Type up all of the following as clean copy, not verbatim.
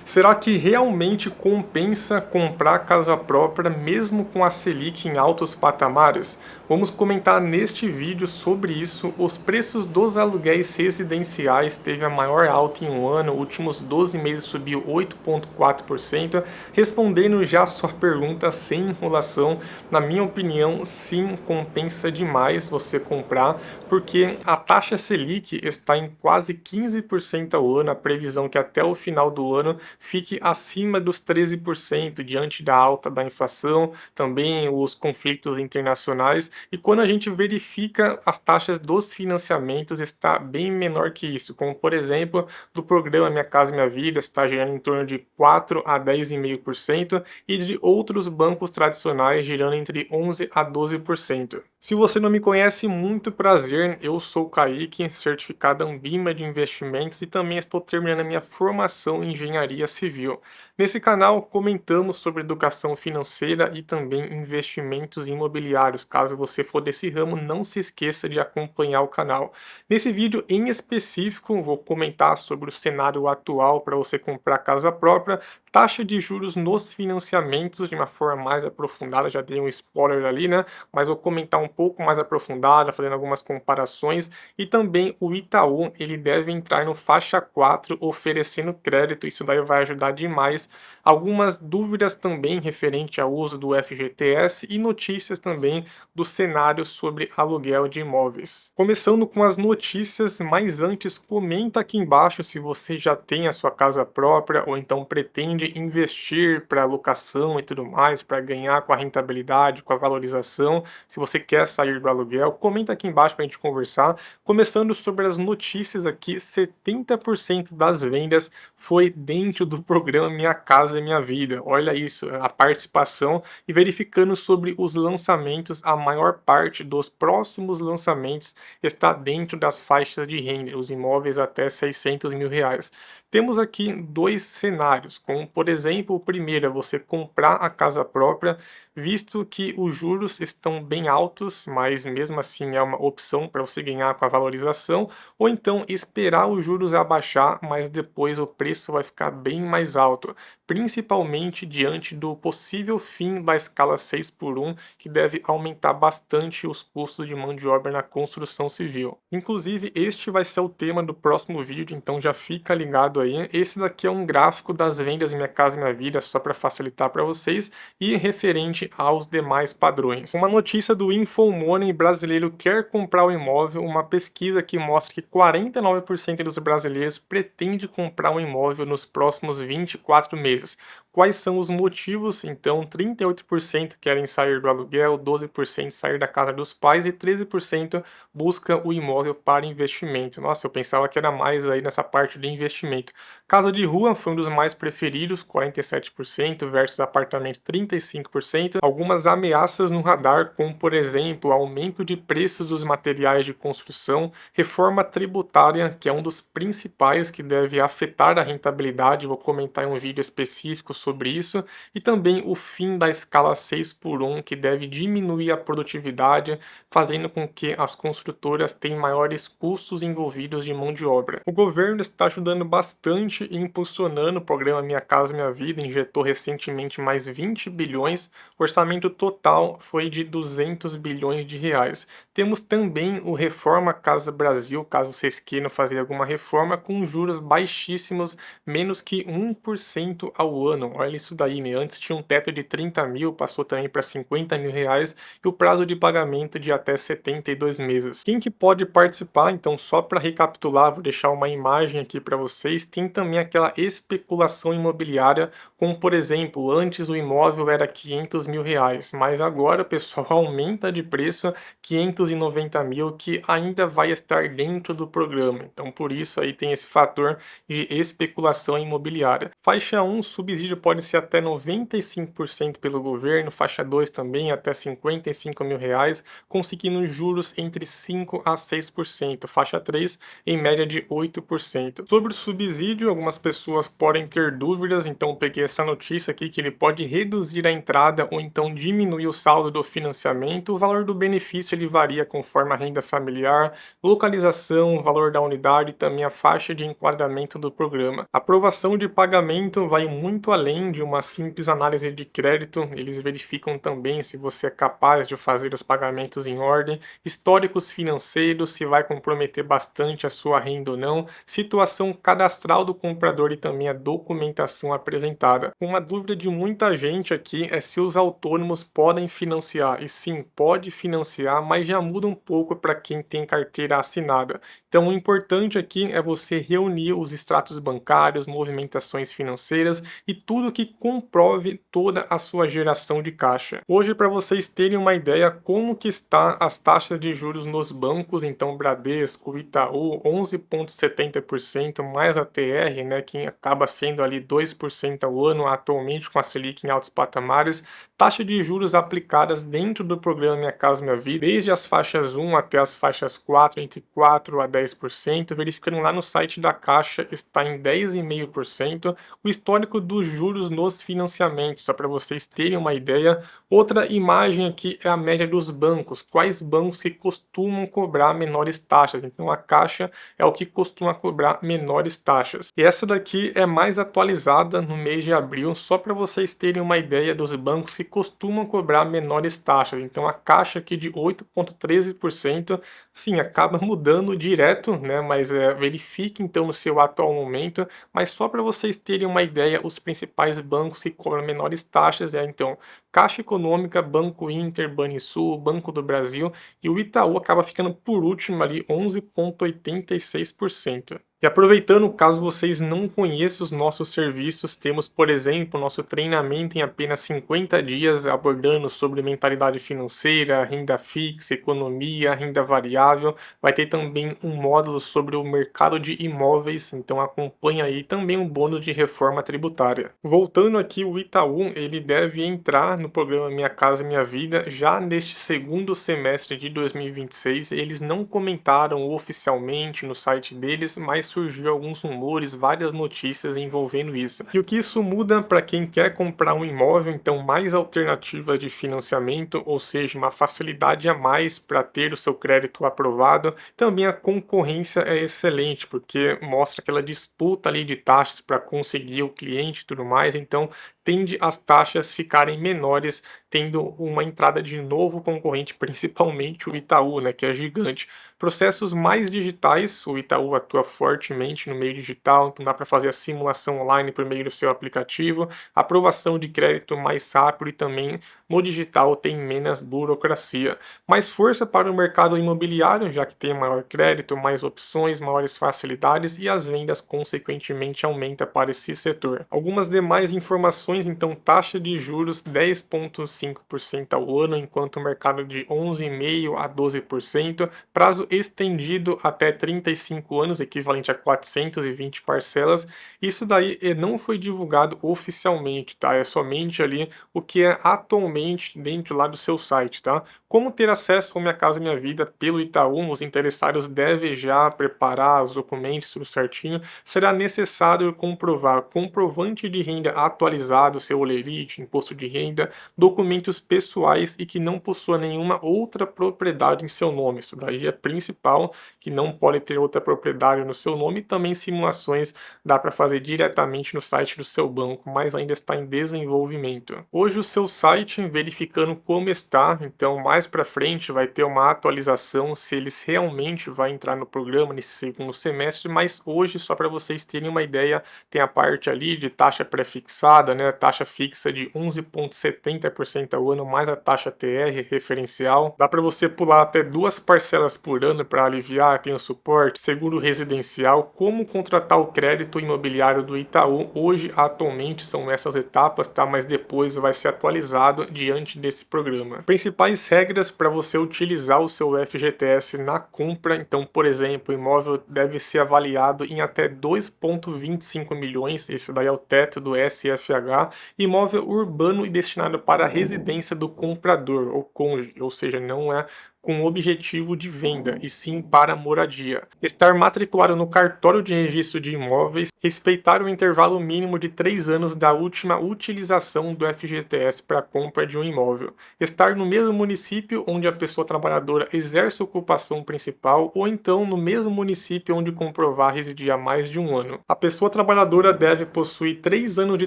Será que realmente compensa comprar casa própria mesmo com a Selic em altos patamares? Vamos comentar neste vídeo sobre isso. Os preços dos aluguéis residenciais teve a maior alta em um ano, últimos 12 meses subiu 8,4%. Respondendo já a sua pergunta sem enrolação, na minha opinião, sim, compensa demais você comprar, porque a taxa Selic está em quase 15% ao ano, a previsão é que até o final do ano fique acima dos 13% diante da alta da inflação, também os conflitos internacionais, e quando a gente verifica as taxas dos financiamentos está bem menor que isso, como por exemplo do programa Minha Casa Minha Vida está girando em torno de 4 a 10,5% e de outros bancos tradicionais girando entre 11 a 12%. Se você não me conhece, muito prazer, eu sou o Kaique, certificado Ambima de Investimentos e também estou terminando a minha formação em Engenharia Civil. Nesse canal comentamos sobre educação financeira e também investimentos imobiliários. Caso você for desse ramo, não se esqueça de acompanhar o canal. Nesse vídeo em específico, vou comentar sobre o cenário atual para você comprar casa própria, taxa de juros nos financiamentos de uma forma mais aprofundada, já dei um spoiler ali, né? Mas vou comentar um pouco mais aprofundada, fazendo algumas comparações, e também o Itaú, ele deve entrar no faixa 4 oferecendo crédito, isso daí vai ajudar demais. Algumas dúvidas também referente ao uso do FGTS e notícias também do cenário sobre aluguel de imóveis. Começando com as notícias, mas antes comenta aqui embaixo se você já tem a sua casa própria ou então pretende investir para locação e tudo mais, para ganhar com a rentabilidade, com a valorização. Se você quer sair do aluguel, comenta aqui embaixo para a gente conversar. Começando sobre as notícias aqui, 70% das vendas foi dentro do programa Minha Casa Minha Vida. Olha isso, a participação, e verificando sobre os lançamentos, a maior parte dos próximos lançamentos está dentro das faixas de renda, os imóveis até 600 mil reais. Temos aqui dois cenários, como por exemplo, o primeiro é você comprar a casa própria, visto que os juros estão bem altos, mas mesmo assim é uma opção para você ganhar com a valorização, ou então esperar os juros abaixar, mas depois o preço vai ficar bem mais alto, principalmente diante do possível fim da escala 6x1, que deve aumentar bastante os custos de mão de obra na construção civil. Inclusive, este vai ser o tema do próximo vídeo, então já fica ligado aí. Esse daqui é um gráfico das vendas Minha Casa Minha Vida, só para facilitar para vocês, e referente aos demais padrões. Uma notícia do Infomoney: brasileiro quer comprar o imóvel, uma pesquisa que mostra que 49% dos brasileiros pretende comprar um imóvel nos próximos 24 meses. Quais são os motivos? Então, 38% querem sair do aluguel, 12% sair da casa dos pais e 13% busca o imóvel para investimento. Nossa, eu pensava que era mais aí nessa parte de investimento. Casa de rua foi um dos mais preferidos, 47% versus apartamento, 35%. Algumas ameaças no radar, como por exemplo, aumento de preços dos materiais de construção, reforma tributária, que é um dos principais que deve afetar a rentabilidade, vou comentar em um vídeo específico sobre isso, e também o fim da escala 6x1, que deve diminuir a produtividade, fazendo com que as construtoras tenham maiores custos envolvidos de mão de obra. O governo está ajudando bastante e impulsionando o programa Minha Casa Minha Vida, injetou recentemente mais 20 bilhões, o orçamento total foi de 200 bilhões de reais. Temos também o Reforma Casa Brasil, caso vocês queiram fazer alguma reforma, com juros baixíssimos, menos que 1% ao ano. Olha isso daí, né? Antes tinha um teto de 30 mil, passou também para 50 mil reais, e o prazo de pagamento de até 72 meses. Quem que pode participar? Então, só para recapitular, vou deixar uma imagem aqui para vocês. Tem também aquela especulação imobiliária, como por exemplo, antes o imóvel era 500 mil reais, mas agora o pessoal aumenta de preço 590 mil, que ainda vai estar dentro do programa. Então, por isso aí tem esse fator de especulação imobiliária. Faixa 1, subsídio pode ser até 95% pelo governo, faixa 2 também até 55 mil reais, conseguindo juros entre 5 a 6%, faixa 3 em média de 8%. Sobre o subsídio, algumas pessoas podem ter dúvidas, então peguei essa notícia aqui que ele pode reduzir a entrada ou então diminuir o saldo do financiamento. O valor do benefício ele varia varia conforme a renda familiar, localização, valor da unidade e também a faixa de enquadramento do programa. A aprovação de pagamento vai muito além de uma simples análise de crédito, eles verificam também se você é capaz de fazer os pagamentos em ordem, históricos financeiros, se vai comprometer bastante a sua renda ou não, situação cadastral do comprador e também a documentação apresentada. Uma dúvida de muita gente aqui é se os autônomos podem financiar, e sim, pode financiar, mas já muda um pouco para quem tem carteira assinada. Então o importante aqui é você reunir os extratos bancários, movimentações financeiras e tudo que comprove toda a sua geração de caixa. Hoje, para vocês terem uma ideia como que está as taxas de juros nos bancos, então Bradesco, Itaú, 11,70% mais a TR, né, que acaba sendo ali 2% ao ano atualmente com a Selic em altos patamares, taxa de juros aplicadas dentro do programa Minha Casa Minha Vida, desde as faixas 1 até as faixas 4, entre 4 a 10%, verificando lá no site da Caixa, está em 10,5%, o histórico dos juros nos financiamentos, só para vocês terem uma ideia. Outra imagem aqui é a média dos bancos, quais bancos que costumam cobrar menores taxas, então a Caixa é o que costuma cobrar menores taxas. E essa daqui é mais atualizada no mês de abril, só para vocês terem uma ideia dos bancos que costumam cobrar menores taxas. Então a Caixa aqui de 8,13%, sim, acaba mudando direto, né? Mas verifique então no seu atual momento. Mas só para vocês terem uma ideia, os principais bancos que cobram menores taxas então Caixa Econômica, Banco Inter, Banrisul, Banco do Brasil, e o Itaú acaba ficando por último ali, 11,86%. E aproveitando, caso vocês não conheçam os nossos serviços, temos, por exemplo, nosso treinamento em apenas 50 dias abordando sobre mentalidade financeira, renda fixa, economia, renda variável. Vai ter também um módulo sobre o mercado de imóveis, então acompanha aí também um bônus de reforma tributária. Voltando aqui, o Itaú, ele deve entrar no programa Minha Casa Minha Vida já neste segundo semestre de 2026. Eles não comentaram oficialmente no site deles, mas surgiu alguns rumores, várias notícias envolvendo isso. E o que isso muda para quem quer comprar um imóvel, então mais alternativas de financiamento, ou seja, uma facilidade a mais para ter o seu crédito aprovado. Também a concorrência é excelente, porque mostra aquela disputa ali de taxas para conseguir o cliente e tudo mais, então tende as taxas ficarem menores, tendo uma entrada de novo concorrente, principalmente o Itaú, né, que é gigante. Processos mais digitais, o Itaú atua fortemente no meio digital, então dá para fazer a simulação online por meio do seu aplicativo, aprovação de crédito mais rápido e também no digital tem menos burocracia. Mais força para o mercado imobiliário, já que tem maior crédito, mais opções, maiores facilidades e as vendas consequentemente aumenta para esse setor. Algumas demais informações, então taxa de juros 10,5% ao ano, enquanto o mercado de 11,5% a 12%, prazo estendido até 35 anos, equivalente a 420 parcelas. Isso daí não foi divulgado oficialmente, tá? É somente ali o que é atualmente dentro lá do seu site, tá? Como ter acesso ao Minha Casa Minha Vida pelo Itaú, os interessados devem já preparar os documentos tudo certinho. Será necessário comprovar comprovante de renda atualizado, seu olerite, imposto de renda, documentos pessoais e que não possua nenhuma outra propriedade em seu nome. Isso daí é principal, que não pode ter outra propriedade no seu nome. E também simulações dá para fazer diretamente no site do seu banco, mas ainda está em desenvolvimento. Hoje o seu site, verificando como está, então mais para frente vai ter uma atualização se eles realmente vão entrar no programa nesse segundo semestre, mas hoje, só para vocês terem uma ideia, tem a parte ali de taxa pré-fixada, né, taxa fixa de 11,70% ao ano, mais a taxa TR referencial. Dá para você pular até 2 parcelas por ano para aliviar, tem o suporte, seguro residencial, como contratar o crédito imobiliário do Itaú. Hoje, atualmente, são essas etapas, tá? Mas depois vai ser atualizado diante desse programa. Principais regras para você utilizar o seu FGTS na compra. Então, por exemplo, o imóvel deve ser avaliado em até 2,25 milhões, esse daí é o teto do SFH, imóvel urbano e destinado para a residência do comprador ou cônjuge, ou seja, não é com o objetivo de venda, e sim para moradia. Estar matriculado no cartório de registro de imóveis, respeitar o intervalo mínimo de 3 anos da última utilização do FGTS para a compra de um imóvel, estar no mesmo município onde a pessoa trabalhadora exerce a ocupação principal ou então no mesmo município onde comprovar residir há mais de um ano. A pessoa trabalhadora deve possuir 3 anos de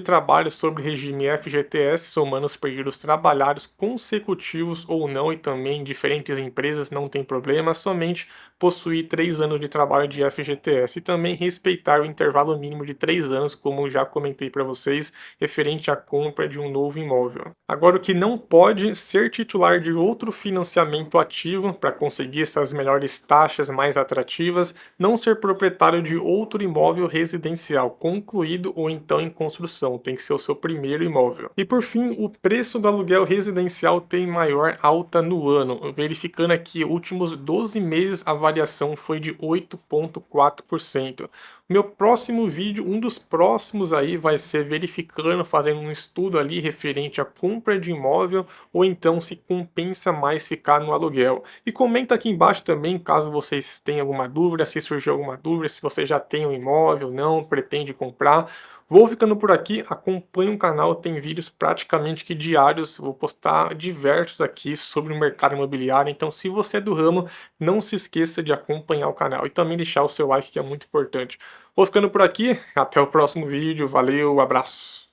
trabalho sobre regime FGTS, somando os períodos trabalhados consecutivos ou não, e também em diferentes empresas não tem problema, somente possuir 3 anos de trabalho de FGTS e também respeitar o intervalo mínimo de 3 anos, como já comentei para vocês, referente à compra de um novo imóvel. Agora, o que não pode ser titular de outro financiamento ativo para conseguir essas melhores taxas mais atrativas, não ser proprietário de outro imóvel residencial concluído ou então em construção, tem que ser o seu primeiro imóvel. E por fim, o preço do aluguel residencial tem maior alta no ano, verificando aqui últimos 12 meses a variação foi de 8,4%. Meu próximo vídeo, um dos próximos aí, vai ser verificando, fazendo um estudo ali referente à compra de imóvel ou então se compensa mais ficar no aluguel. E comenta aqui embaixo também, caso vocês tenham alguma dúvida, se surgiu alguma dúvida, se você já tem um imóvel, não, pretende comprar. Vou ficando por aqui, acompanhe o canal, tem vídeos praticamente que diários, vou postar diversos aqui sobre o mercado imobiliário, então se você é do ramo, não se esqueça de acompanhar o canal e também deixar o seu like, que é muito importante. Vou ficando por aqui, até o próximo vídeo, valeu, abraço!